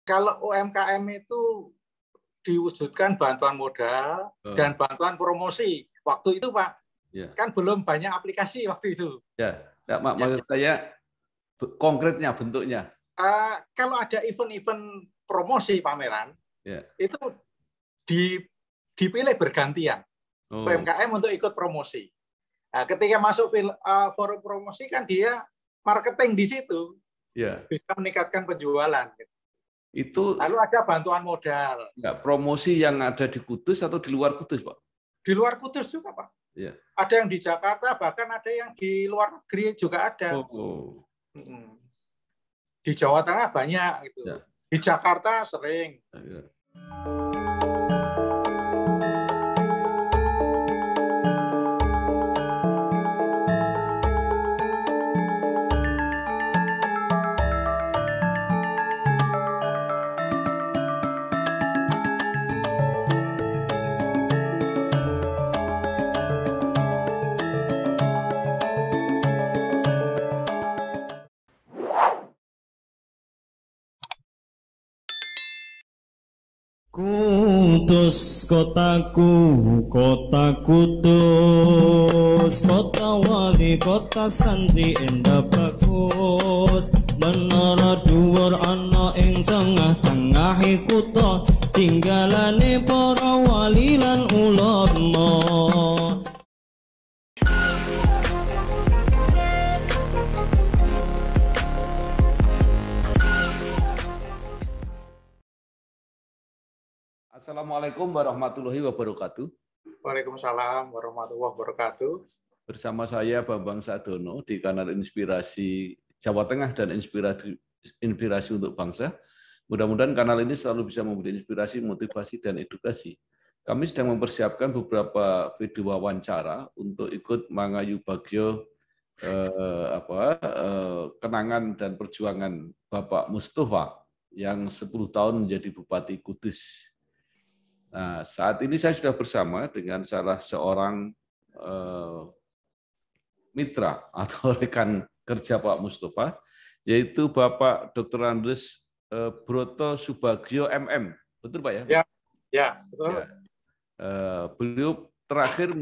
Kalau UMKM itu diwujudkan bantuan modal dan bantuan promosi. Waktu itu Pak, kan belum banyak aplikasi waktu itu. Maksud saya konkretnya bentuknya. Kalau ada event-event promosi pameran, itu dipilih bergantian UMKM untuk ikut promosi. Nah, ketika masuk forum promosi kan dia marketing di situ, bisa meningkatkan penjualan. Itu lalu ada bantuan modal. Promosi yang ada di Kudus atau di luar Kudus, Pak? Di luar Kudus juga, Pak. Ada yang di Jakarta, bahkan ada yang di luar negeri juga ada. Di Jawa Tengah banyak gitu. Di Jakarta sering. Kudus kotaku, kota Kudus, kota wali, kota santri indah bagus. Menara dhuwur ana ing tengah-tengahe kutha, tinggalane para wali lan ulama. Assalamualaikum warahmatullahi wabarakatuh. Waalaikumsalam warahmatullahi wabarakatuh. Bersama saya Bambang Sadono di kanal Inspirasi Jawa Tengah dan Inspirasi untuk Bangsa. Mudah-mudahan kanal ini selalu bisa memberi inspirasi, motivasi, dan edukasi. Kami sedang mempersiapkan beberapa video wawancara untuk ikut Mangayu Bagyo kenangan dan perjuangan Bapak Mustofa yang 10 tahun menjadi Bupati Kudus. Nah, saat ini saya sudah bersama dengan salah seorang mitra atau rekan kerja Pak Mustofa, yaitu Bapak Dr. Andes Broto Subagio MM. Betul Pak ya? Ya, betul. Ya. Beliau terakhir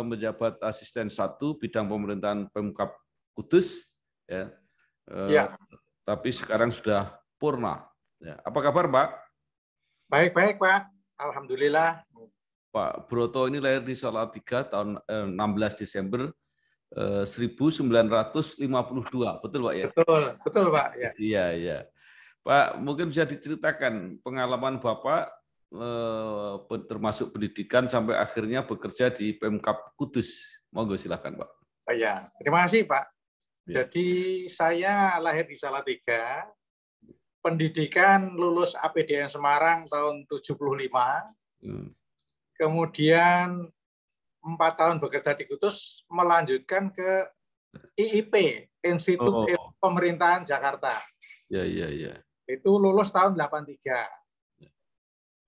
menjabat asisten 1 bidang pemerintahan Pemkab Kudus, ya. Tapi sekarang sudah purna. Ya. Apa kabar Pak? Baik-baik Pak. Alhamdulillah. Pak Broto ini lahir di Salatiga tahun 16 Desember 1952, betul Pak ya? Betul Pak. Ya. Iya. Pak, mungkin bisa diceritakan pengalaman Bapak termasuk pendidikan sampai akhirnya bekerja di Pemkab Kudus. Monggo silakan Pak. Ya, terima kasih Pak. Ya. Jadi saya lahir di Salatiga. Pendidikan lulus APDN Semarang tahun 75. Kemudian 4 tahun bekerja di Kudus, melanjutkan ke IIP, Institut Pemerintahan Jakarta. Ya. Itu lulus tahun 83.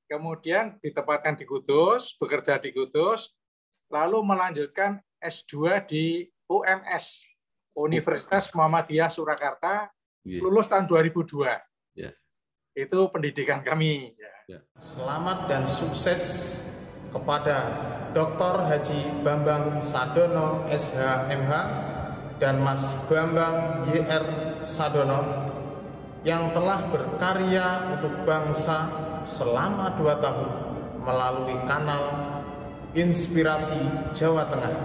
Kemudian ditempatkan di Kudus, bekerja di Kudus, lalu melanjutkan S2 di UMS, Universitas Muhammadiyah Surakarta, lulus tahun 2002. Itu pendidikan kami. Selamat dan sukses kepada Dr. Haji Bambang Sadono SH.MH dan Mas Bambang YR Sadono yang telah berkarya untuk bangsa selama 2 tahun melalui kanal Inspirasi Jawa Tengah,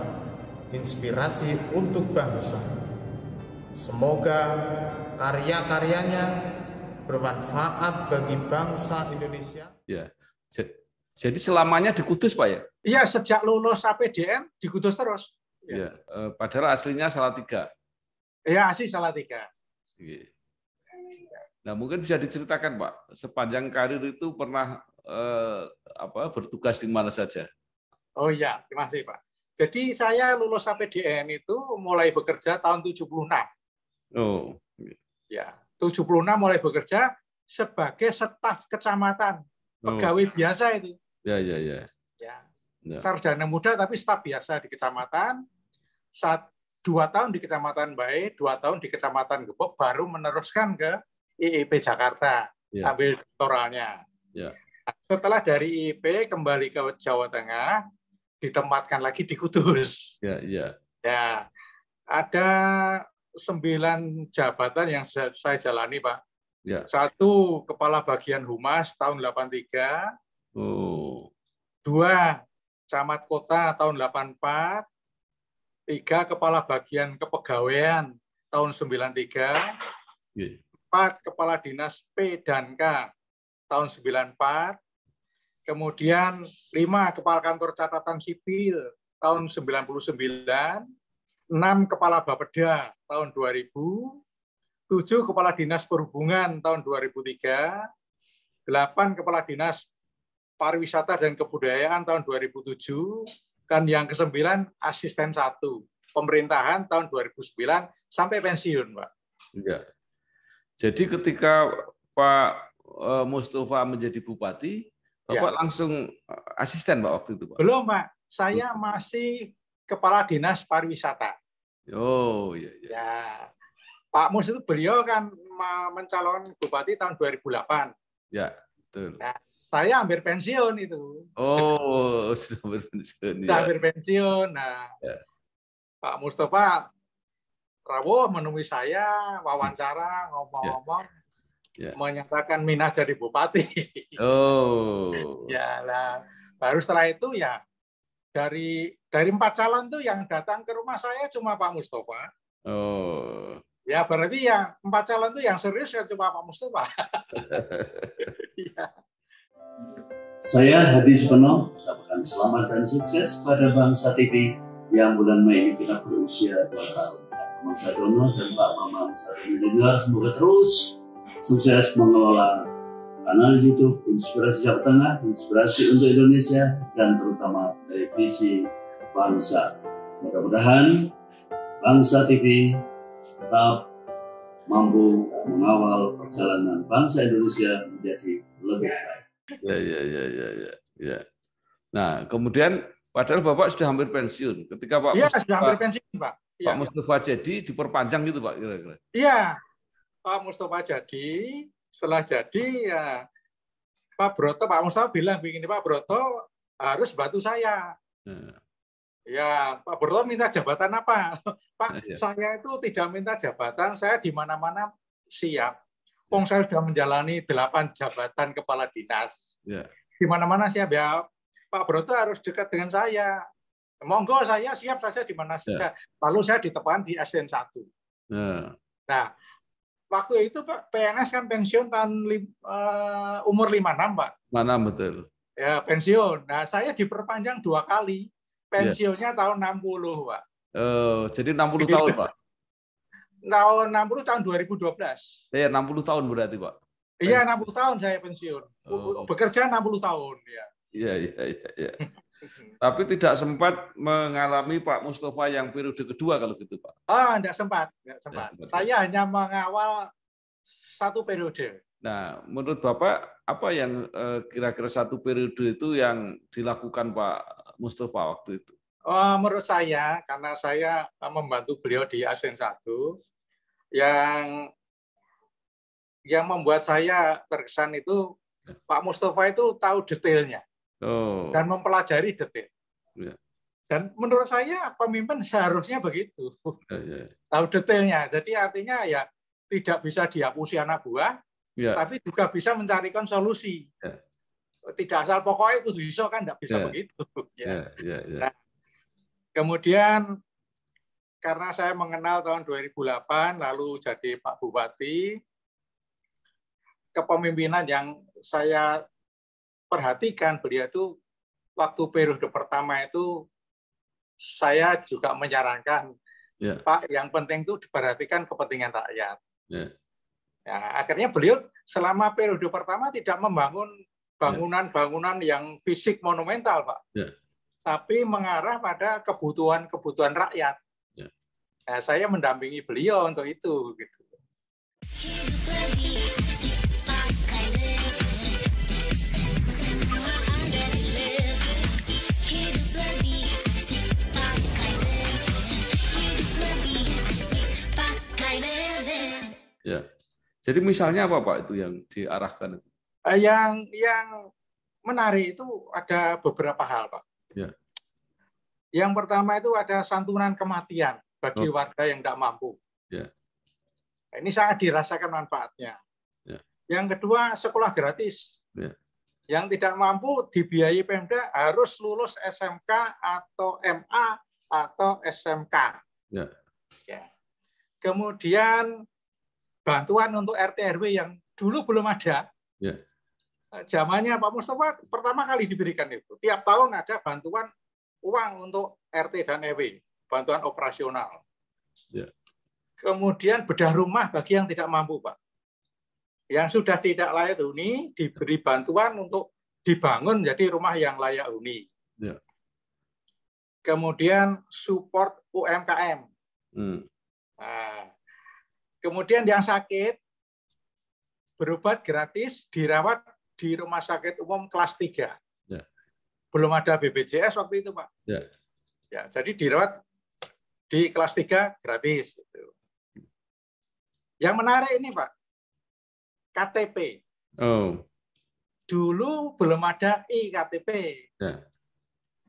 Inspirasi untuk Bangsa. Semoga karya-karyanya bermanfaat bagi bangsa Indonesia. Ya. Jadi selamanya di Kudus, Pak ya? Iya, sejak lulus APDN di Kudus terus. Ya. Padahal aslinya Salatiga. Iya, asli Salatiga. Nah, mungkin bisa diceritakan, Pak, sepanjang karir itu pernah bertugas di mana saja? Oh iya, terima kasih, Pak. Jadi saya lulus APDN itu mulai bekerja tahun 76. Oh. Ya. 76 mulai bekerja sebagai staf kecamatan, pegawai biasa itu. Ya. Sarjana muda tapi staf biasa di kecamatan. 2 tahun di Kecamatan Bae, 2 tahun di Kecamatan Gebok, baru meneruskan ke IIP Jakarta. ambil doktoralnya. Setelah dari IP kembali ke Jawa Tengah, ditempatkan lagi di Kudus. Ya, ada 9 jabatan yang saya jalani, Pak. 1 Kepala Bagian Humas tahun 83. 2 Camat Kota tahun 84. 3 Kepala Bagian Kepegawaian tahun 93. 4 Kepala Dinas P dan K tahun 94. Kemudian 5 Kepala Kantor Catatan Sipil tahun 99. 6 Kepala Bapeda tahun 2000. 7 Kepala Dinas Perhubungan tahun 2003. 8 Kepala Dinas Pariwisata dan Kebudayaan tahun 2007. Dan yang ke-9 Asisten 1 Pemerintahan tahun 2009 sampai pensiun, Pak. Jadi ketika Pak Mustafa menjadi bupati, Bapak langsung asisten, Pak, waktu itu, Pak? Belum, Pak. Saya masih Kepala Dinas Pariwisata. Ya. Pak Mus itu beliau kan mencalon bupati tahun 2008. Ya, betul. Nah, saya hampir pensiun itu. Sudah hampir pensiun. Sudah hampir pensiun. Nah, Pak Mustafa rawuh menemui saya, wawancara, ngomong-ngomong, menyatakan minat jadi bupati. Ya lah. Baru setelah itu ya dari 4 calon tuh yang datang ke rumah saya cuma Pak Mustafa. Ya berarti yang 4 calon tuh yang serius ya cuma Pak Mustafa. Saya Hadi Supono, ucapkan selamat dan sukses pada Bangsa TV yang bulan Mei ini kita berusia 2 tahun. Pak Bambang Sadono dan Pak Bambang Sadono Junior semoga terus sukses mengelola kanal YouTube Inspirasi Jawa Tengah, Inspirasi untuk Indonesia, dan terutama televisi bangsa. Mudah-mudahan Bangsa TV tetap mampu mengawal perjalanan bangsa Indonesia menjadi lebih baik. Ya. Nah, kemudian padahal Bapak sudah hampir pensiun. Ketika Pak Mustafa, sudah hampir pensiun, Pak. Pak Mustafa jadi diperpanjang gitu, Pak, kira-kira. Iya. Pak Mustafa jadi, setelah jadi ya Pak Mustafa bilang begini, Pak Broto harus bantu saya. Ya, Pak Broto minta jabatan apa? Pak, saya itu tidak minta jabatan, saya di mana-mana siap. Saya sudah menjalani 8 jabatan kepala dinas. Di mana-mana siap ya. Pak Broto harus dekat dengan saya. Monggo, saya siap saja di mana saja. Lalu saya ditempatkan di Asisten 1. Nah, waktu itu Pak PNS kan pensiun tahun umur 56, Pak. 56, betul. Ya, pensiun. Nah, saya diperpanjang 2 kali. Pensiunnya tahun 60, Pak. Jadi 60 tahun, Pak. Tahun 60 tahun 2012. Ya, 60 tahun berarti, Pak. Iya, 60 tahun saya pensiun. Bekerja 60 tahun, ya. Iya. Tapi tidak sempat mengalami Pak Mustafa yang periode kedua kalau gitu, Pak. Enggak sempat. Saya hanya mengawal 1 periode. Nah, menurut Bapak apa yang kira-kira 1 periode itu yang dilakukan Pak Mustafa waktu itu? Menurut saya, karena saya membantu beliau di Asisten 1, yang membuat saya terkesan itu Pak Mustafa itu tahu detailnya dan mempelajari detail. Dan menurut saya pemimpin seharusnya begitu, tahu detailnya. Jadi artinya ya tidak bisa dihapusi anak buah, tapi juga bisa mencarikan solusi. Tidak asal pokoknya itu bisa kan, tidak bisa begitu. Nah, kemudian karena saya mengenal tahun 2008, lalu jadi Pak Bupati, kepemimpinan yang saya perhatikan beliau itu waktu periode pertama itu saya juga menyarankan, Pak, yang penting itu diperhatikan kepentingan rakyat. Ya, akhirnya beliau selama periode pertama tidak membangun bangunan-bangunan yang fisik monumental, Pak. Tapi mengarah pada kebutuhan-kebutuhan rakyat. Nah, saya mendampingi beliau untuk itu, gitu. Jadi misalnya apa Pak itu yang diarahkan? Yang menarik itu ada beberapa hal, Pak. Ya. Yang pertama itu ada santunan kematian bagi warga yang tidak mampu. Ya. Ini sangat dirasakan manfaatnya. Ya. Yang kedua, sekolah gratis. Ya. Yang tidak mampu dibiayai Pemda harus lulus SMK atau MA atau SMK. Ya. Ya. Kemudian bantuan untuk RT RW yang dulu belum ada. Ya. Zamannya Pak Mustafa pertama kali diberikan itu. Tiap tahun ada bantuan uang untuk RT dan RW, bantuan operasional. Ya. Kemudian bedah rumah bagi yang tidak mampu, Pak. Yang sudah tidak layak huni diberi bantuan untuk dibangun jadi rumah yang layak huni. Ya. Kemudian support UMKM. Nah, kemudian yang sakit berobat gratis, dirawat di rumah sakit umum kelas 3. Ya. Belum ada BPJS waktu itu, Pak. Ya. Ya, jadi dirawat di kelas 3 gratis. Yang menarik ini, Pak, KTP. Dulu belum ada iKTP. Ya.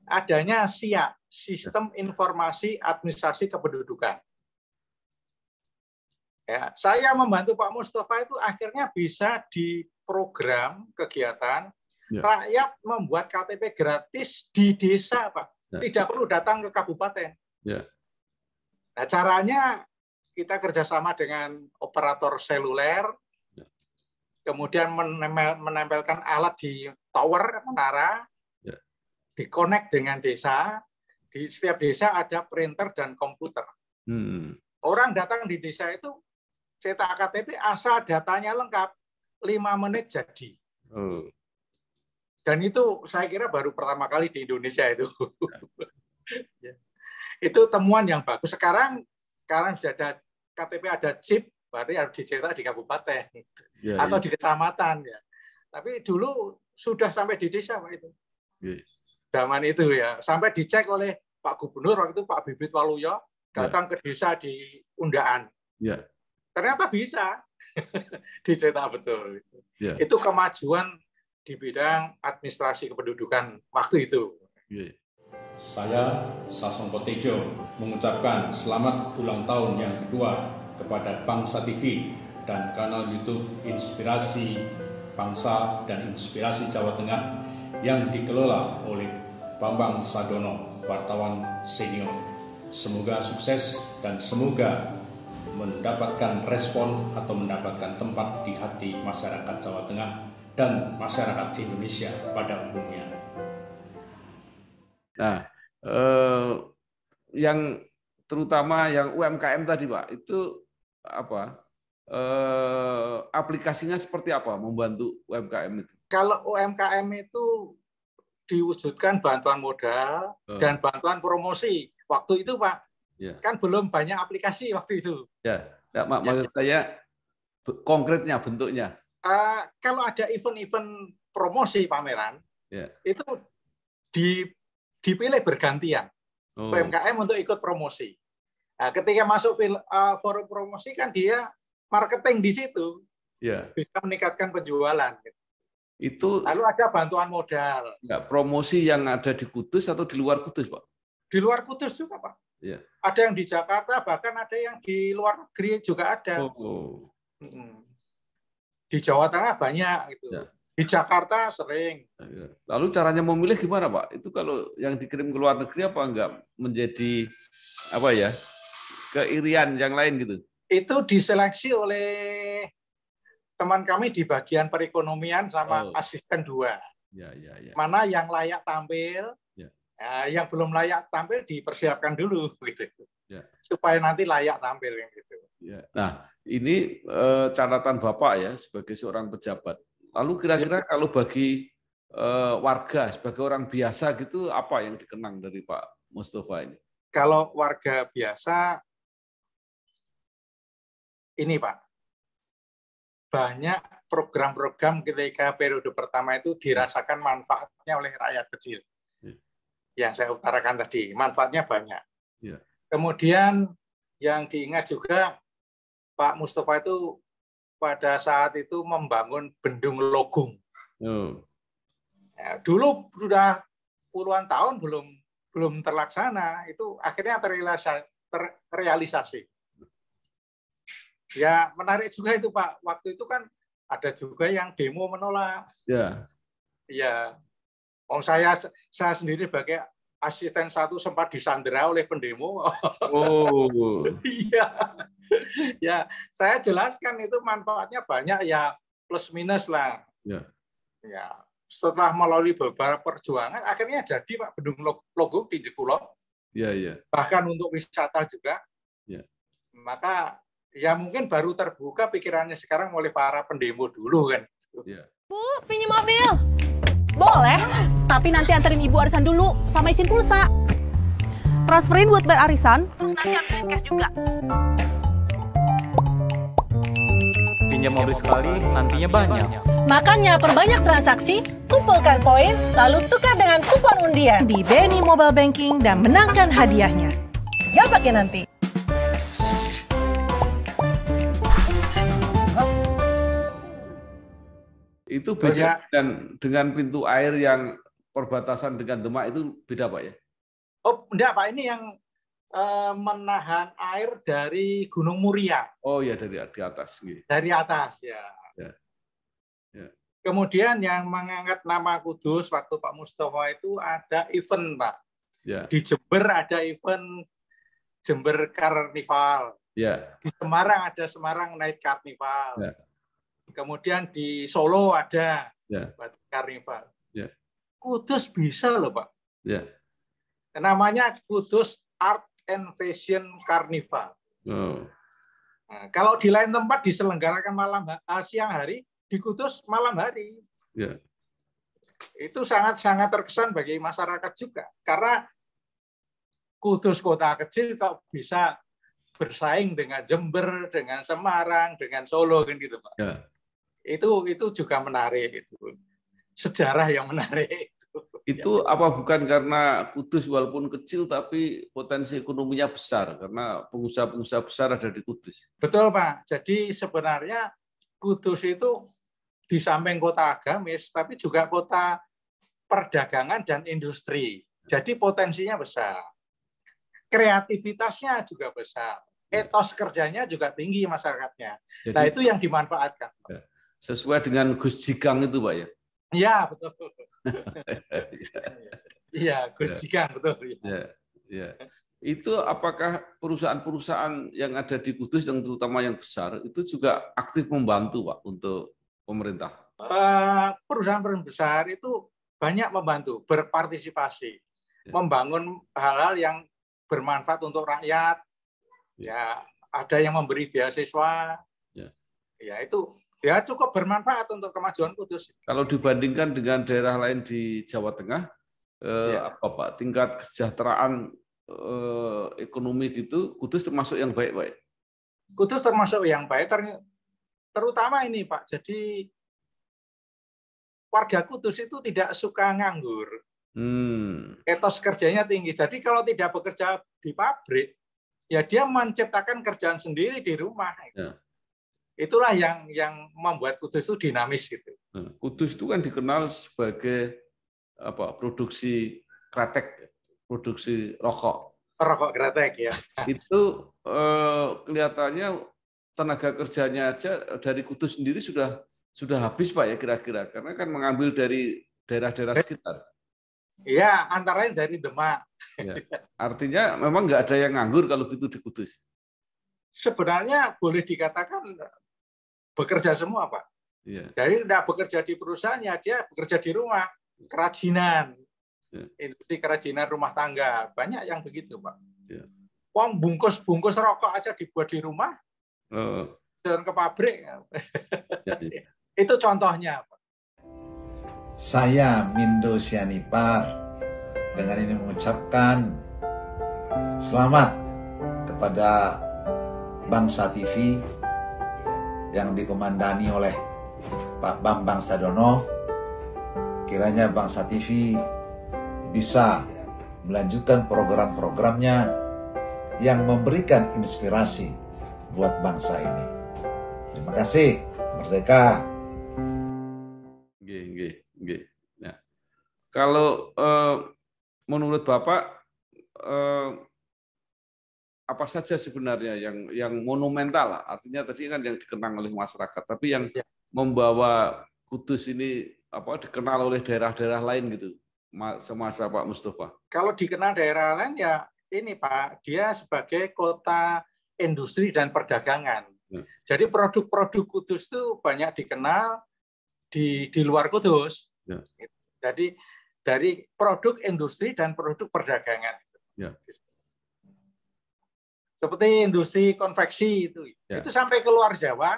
Adanya SIA, Sistem Informasi Administrasi Kependudukan. Ya, saya membantu Pak Mustafa itu akhirnya bisa diprogram kegiatan rakyat membuat KTP gratis di desa, Pak. Tidak perlu datang ke kabupaten. Ya. Nah, caranya kita kerjasama dengan operator seluler, kemudian menempelkan alat di tower menara, dikonek dengan desa. Di setiap desa ada printer dan komputer. Orang datang di desa itu cetak KTP asal datanya lengkap, 5 menit jadi. Dan itu saya kira baru pertama kali di Indonesia itu. Itu temuan yang bagus. Sekarang sudah ada KTP, ada chip, berarti harus dicetak di kabupaten atau di kecamatan. Ya. Tapi dulu sudah sampai di desa, Pak, itu. Zaman itu ya, sampai dicek oleh Pak Gubernur waktu itu, Pak Bibit Waluyo, datang ke desa di Undaan. Ternyata bisa dicetak betul. Itu kemajuan di bidang administrasi kependudukan waktu itu. Saya, Sasongko Tejo, mengucapkan selamat ulang tahun yang kedua kepada Bangsa TV dan kanal YouTube Inspirasi Bangsa dan Inspirasi Jawa Tengah yang dikelola oleh Bambang Sadono, wartawan senior. Semoga sukses dan semoga mendapatkan respon atau mendapatkan tempat di hati masyarakat Jawa Tengah dan masyarakat Indonesia pada umumnya. Nah, yang terutama yang UMKM tadi, Pak, itu apa? Aplikasinya seperti apa membantu UMKM itu? Kalau UMKM itu diwujudkan bantuan modal dan bantuan promosi. Waktu itu, Pak, kan belum banyak aplikasi waktu itu. Maksud saya konkretnya bentuknya. Kalau ada event-event promosi pameran, itu dipilih bergantian UMKM untuk ikut promosi. Nah, ketika masuk forum promosi kan dia marketing di situ, bisa meningkatkan penjualan. Itu lalu ada bantuan modal. Promosi yang ada di Kudus atau di luar Kudus, Pak? Di luar Kudus juga, Pak. Ada yang di Jakarta, bahkan ada yang di luar negeri juga ada. Di Jawa Tengah banyak gitu. Di Jakarta sering. Lalu caranya memilih gimana, Pak? Itu kalau yang dikirim ke luar negeri apa enggak menjadi keirian yang lain gitu? Itu diseleksi oleh teman kami di bagian perekonomian sama asisten 2. Mana yang layak tampil, yang belum layak tampil dipersiapkan dulu gitu. Supaya nanti layak tampil gitu. Nah, ini catatan Bapak ya sebagai seorang pejabat. Lalu kira-kira kalau bagi warga sebagai orang biasa gitu apa yang dikenang dari Pak Mustafa ini? Kalau warga biasa ini, Pak, banyak program-program ketika periode pertama itu dirasakan manfaatnya oleh rakyat kecil. Yang saya utarakan tadi, manfaatnya banyak. Kemudian yang diingat juga Pak Mustafa itu pada saat itu membangun Bendung Logung. Ya, dulu sudah puluhan tahun belum terlaksana, itu akhirnya terrealisasi. Ya menarik juga itu Pak. Waktu itu kan ada juga yang demo menolak. Ya. Ya. saya sendiri sebagai asisten satu sempat disandera oleh pendemo. Oh. Iya. Ya, saya jelaskan itu manfaatnya banyak ya, plus minus lah. Ya. Ya. Setelah melalui beberapa perjuangan, akhirnya jadi Pak Bendung Logung di Jekulo. Ya, ya. Bahkan untuk wisata juga. Ya. Maka ya mungkin baru terbuka pikirannya sekarang oleh para pendemo dulu kan. Ya. Bu, pinjam mobil. Boleh, tapi nanti anterin ibu arisan dulu sama isin pulsa. Transferin buat bayar arisan, terus nanti ambilin cash juga. Pinjam mobil sekali, nantinya banyak. Makanya perbanyak transaksi, kumpulkan poin, lalu tukar dengan kupon undian di BNI Mobile Banking dan menangkan hadiahnya. Gak pakai nanti. Itu beda dengan pintu air yang perbatasan dengan Demak itu beda Pak ya? Oh enggak Pak, ini yang menahan air dari Gunung Muria. Oh ya, dari di atas. Dari atas ya. Ya. Ya. Kemudian yang mengangkat nama Kudus waktu Pak Mustafa itu ada event Pak. Ya. Di Jember ada event Jember Carnival. Ya. Di Semarang ada Semarang Night Carnival. Ya. Kemudian di Solo ada Carnival. Ya. Kudus bisa loh Pak. Ya. Namanya Kudus Art and Fashion Carnival. Oh. Nah, kalau di lain tempat diselenggarakan siang hari, di Kudus malam hari. Ya. Itu sangat-sangat terkesan bagi masyarakat juga. Karena Kudus kota kecil kok bisa bersaing dengan Jember, dengan Semarang, dengan Solo kan gitu Pak. Ya. Itu juga menarik itu. Sejarah yang menarik itu. Itu apa bukan karena Kudus walaupun kecil tapi potensi ekonominya besar karena pengusaha-pengusaha besar ada di Kudus. Betul Pak. Jadi sebenarnya Kudus itu di samping kota agamis tapi juga kota perdagangan dan industri. Jadi potensinya besar. Kreativitasnya juga besar. Etos kerjanya juga tinggi masyarakatnya. Jadi, nah itu yang dimanfaatkan. Sesuai dengan Gus Jigang itu Pak ya? Iya betul. Iya Gus Jigang betul. Ya. Itu apakah perusahaan-perusahaan yang ada di Kudus yang terutama yang besar itu juga aktif membantu Pak untuk pemerintah? Perusahaan-perusahaan besar itu banyak membantu, berpartisipasi, membangun hal-hal yang bermanfaat untuk rakyat. Ya, ada yang memberi beasiswa. Ya itu ya cukup bermanfaat untuk kemajuan Kudus. Kalau dibandingkan dengan daerah lain di Jawa Tengah, apa Pak tingkat kesejahteraan ekonomi gitu, Kudus termasuk yang baik Pak? Kudus termasuk yang baik, terutama ini Pak. Jadi warga Kudus itu tidak suka nganggur. Etos kerjanya tinggi. Jadi kalau tidak bekerja di pabrik, ya dia menciptakan kerjaan sendiri di rumah. Ya. Itulah yang membuat Kudus itu dinamis gitu. Kudus itu kan dikenal sebagai produksi kretek, produksi rokok. Rokok kretek ya. Itu kelihatannya tenaga kerjanya aja dari Kudus sendiri sudah habis Pak ya kira-kira, karena kan mengambil dari daerah-daerah sekitar. Iya, antara lain dari Demak. Ya. Artinya memang nggak ada yang nganggur kalau gitu di Kudus. Sebenarnya boleh dikatakan bekerja semua, Pak. Ya. Jadi tidak bekerja di perusahaannya, dia bekerja di rumah, kerajinan, industri kerajinan rumah tangga, banyak yang begitu, Pak. Ya. Uang bungkus rokok aja dibuat di rumah, jalan ke pabrik. Ya. Itu contohnya, Pak. Saya Mindo Sianipar dengan ini mengucapkan selamat kepada Bangsa TV yang dikomandani oleh Pak Bambang Sadono. Kiranya Bangsa TV bisa melanjutkan program-programnya yang memberikan inspirasi buat bangsa ini. Terima kasih. Merdeka. Nah, kalau menurut Bapak apa saja sebenarnya yang monumental, artinya tadi kan yang dikenang oleh masyarakat, tapi yang membawa Kudus ini dikenal oleh daerah-daerah lain gitu semasa Pak Mustafa? Kalau dikenal daerah lain ya ini Pak, dia sebagai kota industri dan perdagangan. Jadi produk-produk Kudus itu banyak dikenal di luar Kudus. Jadi dari produk industri dan produk perdagangan. Seperti industri konveksi itu sampai ke luar Jawa.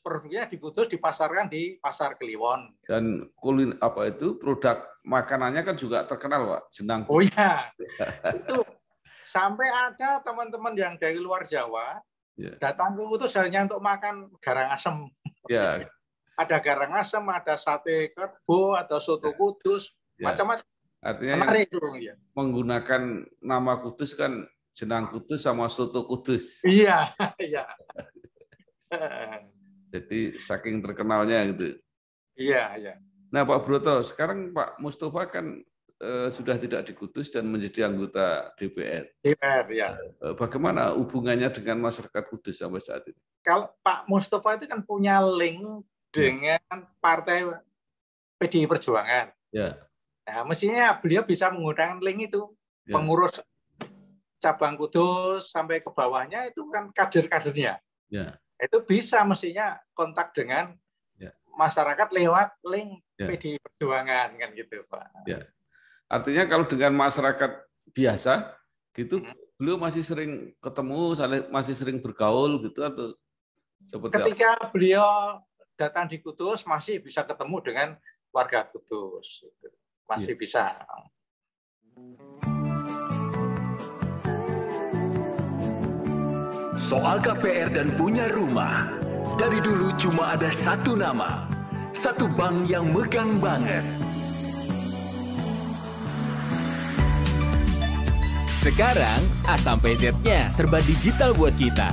Produknya di Kudus dipasarkan di Pasar Kliwon. Dan produk makanannya kan juga terkenal, Pak, jenang. Oh iya, itu sampai ada teman-teman yang dari luar Jawa datang ke Kudus hanya untuk makan garang asem. Ada garang asem, ada sate kerbau, ada soto Kudus, macam-macam. Artinya menggunakan nama Kudus kan jenang Kudus sama soto Kudus. Iya. Jadi saking terkenalnya gitu. Iya. Nah Pak Broto, sekarang Pak Mustafa kan sudah tidak di Kudus dan menjadi anggota DPR. DPR, ya. Bagaimana hubungannya dengan masyarakat Kudus sampai saat ini? Kalau Pak Mustafa itu kan punya link dengan Partai PDI Perjuangan. Nah, mestinya beliau bisa menggunakan link itu, pengurus cabang Kudus sampai ke bawahnya itu kan kader-kadernya. Itu bisa mestinya kontak dengan masyarakat lewat link PDI Perjuangan kan gitu, Pak. Artinya kalau dengan masyarakat biasa gitu, beliau masih sering ketemu, masih sering bergaul gitu atau seperti ketika beliau datang di Kudus masih bisa ketemu dengan warga Kudus, masih bisa. Soal KPR dan punya rumah, dari dulu cuma ada satu nama, satu bank yang megang banget. Sekarang A sampai Z-nya serba digital buat kita.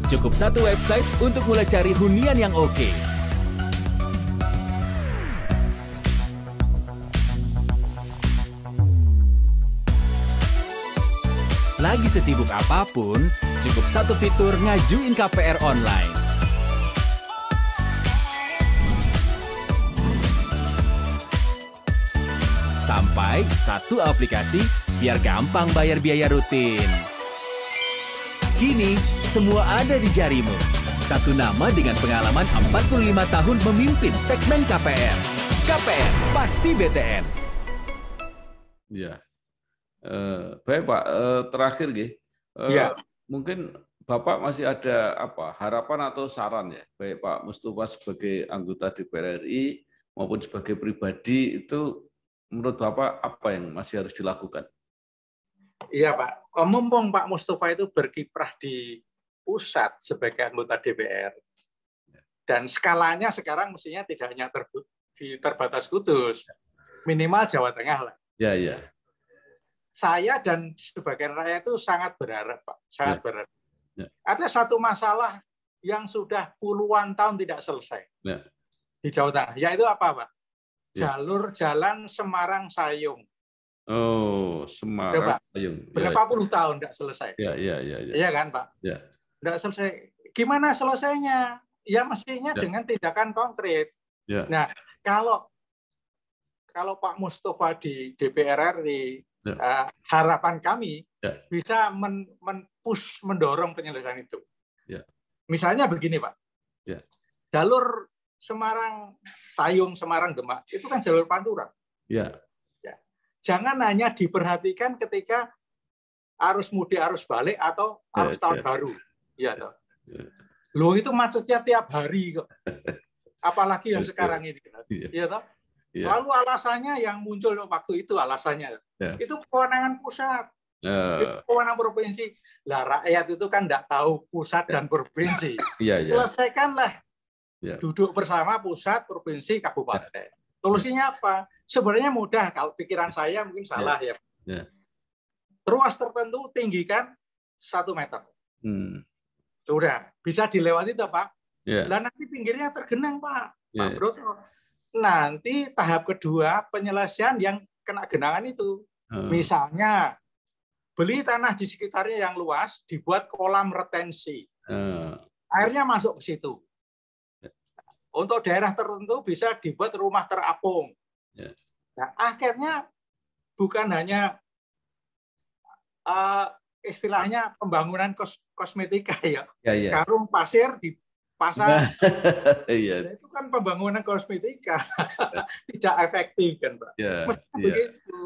Cukup satu website untuk mulai cari hunian yang oke. Lagi sesibuk apapun, cukup satu fitur ngajuin KPR online. Sampai satu aplikasi biar gampang bayar biaya rutin. Kini, semua ada di jarimu. Satu nama dengan pengalaman 45 tahun memimpin segmen KPR. KPR, pasti BTN. Ya. Baik Pak, terakhir mungkin Bapak masih ada harapan atau saran ya, baik Pak Mustafa sebagai anggota DPR RI maupun sebagai pribadi itu menurut Bapak apa yang masih harus dilakukan? Iya Pak, mumpung Pak Mustafa itu berkiprah di pusat sebagai anggota DPR dan skalanya sekarang mestinya tidak hanya terbatas Kudus, minimal Jawa Tengah lah. Ya. Saya dan sebagian rakyat itu sangat berharap, Pak. Sangat berharap. Ada satu masalah yang sudah puluhan tahun tidak selesai di Jawa Tengah. Yaitu apa, Pak? Jalur jalan Semarang-Sayung. Oh, Semarang-Sayung. Berapa puluh tahun tidak selesai. Iya kan, Pak? Tidak selesai. Gimana selesainya? Ya mestinya dengan tindakan konkret. Nah, kalau Pak Mustafa di DPR RI, harapan kami bisa mendorong penyelesaian itu. Misalnya begini, Pak. Jalur Semarang-Sayung, Semarang-Demak, itu kan jalur pantura. Jangan hanya diperhatikan ketika arus mudik, arus balik, atau arus tahun baru. Loh, itu macetnya tiap hari kok. Apalagi yang sekarang ini. Lalu alasannya yang muncul waktu itu alasannya itu kewenangan pusat, itu kewenangan provinsi. Lah rakyat itu kan tidak tahu pusat dan provinsi. Selesaikanlah, duduk bersama pusat, provinsi, kabupaten. Solusinya apa? Sebenarnya mudah. Kalau pikiran saya mungkin salah ya. Ruas tertentu tinggikan 1 meter. Sudah bisa dilewati, Pak. Lah nanti pinggirnya tergenang Pak Broto. Nanti tahap kedua penyelesaian yang kena genangan itu. Misalnya beli tanah di sekitarnya yang luas, dibuat kolam retensi. Airnya masuk ke situ. Untuk daerah tertentu bisa dibuat rumah terapung. Nah, akhirnya bukan hanya istilahnya pembangunan kosmetika ya. Karung pasir dipasang. Itu kan pembangunan kosmetika. Tidak efektif kan, Pak. Mesti begitu.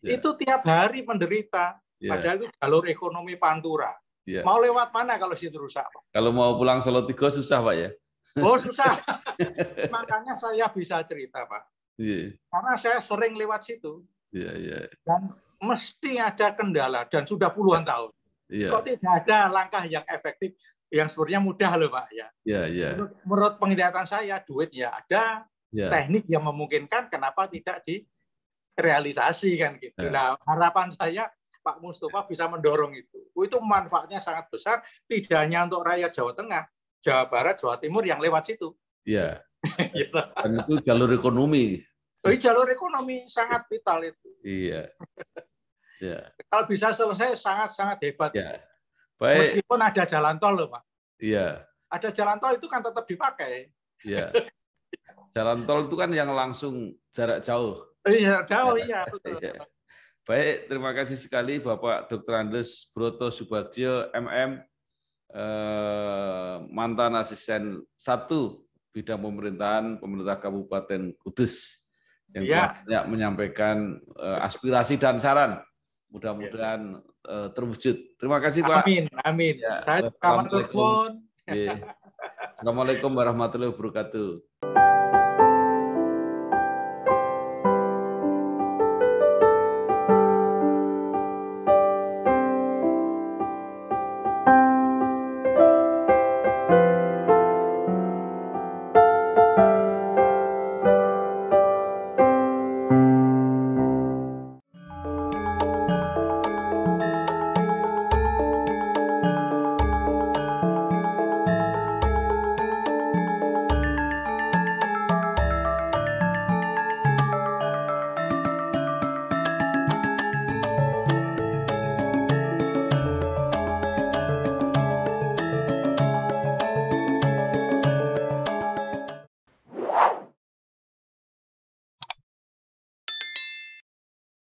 Itu tiap hari menderita. Padahal itu jalur ekonomi Pantura. Mau lewat mana kalau situ rusak, Pak? Kalau mau pulang Salatiga susah, Pak ya? Oh, susah. Makanya saya bisa cerita, Pak. Karena saya sering lewat situ. Dan mesti ada kendala dan sudah puluhan tahun. Kok tidak ada langkah yang efektif yang sebenarnya mudah loh, Pak ya. Menurut penglihatan saya duit ya ada, teknik yang memungkinkan, kenapa tidak direalisasi kan gitu. Nah, harapan saya Pak Mustafa bisa mendorong itu. Itu manfaatnya sangat besar, tidak hanya untuk rakyat Jawa Tengah, Jawa Barat, Jawa Timur yang lewat situ. Dan itu jalur ekonomi. Jalur ekonomi sangat vital itu. Kalau bisa selesai sangat-sangat hebat. Baik. Meskipun ada jalan tol loh, Pak. Ada jalan tol itu kan tetap dipakai. Jalan tol itu kan yang langsung jarak jauh. Jauh, betul. Baik, terima kasih sekali Bapak Dr. Andes Broto Subagio, MM, mantan asisten 1 bidang pemerintahan pemerintah Kabupaten Kudus, yang banyak menyampaikan aspirasi dan saran. Mudah-mudahan terwujud. Terima kasih Pak. Amin. Saya Assalamualaikum. Assalamualaikum warahmatullahi wabarakatuh.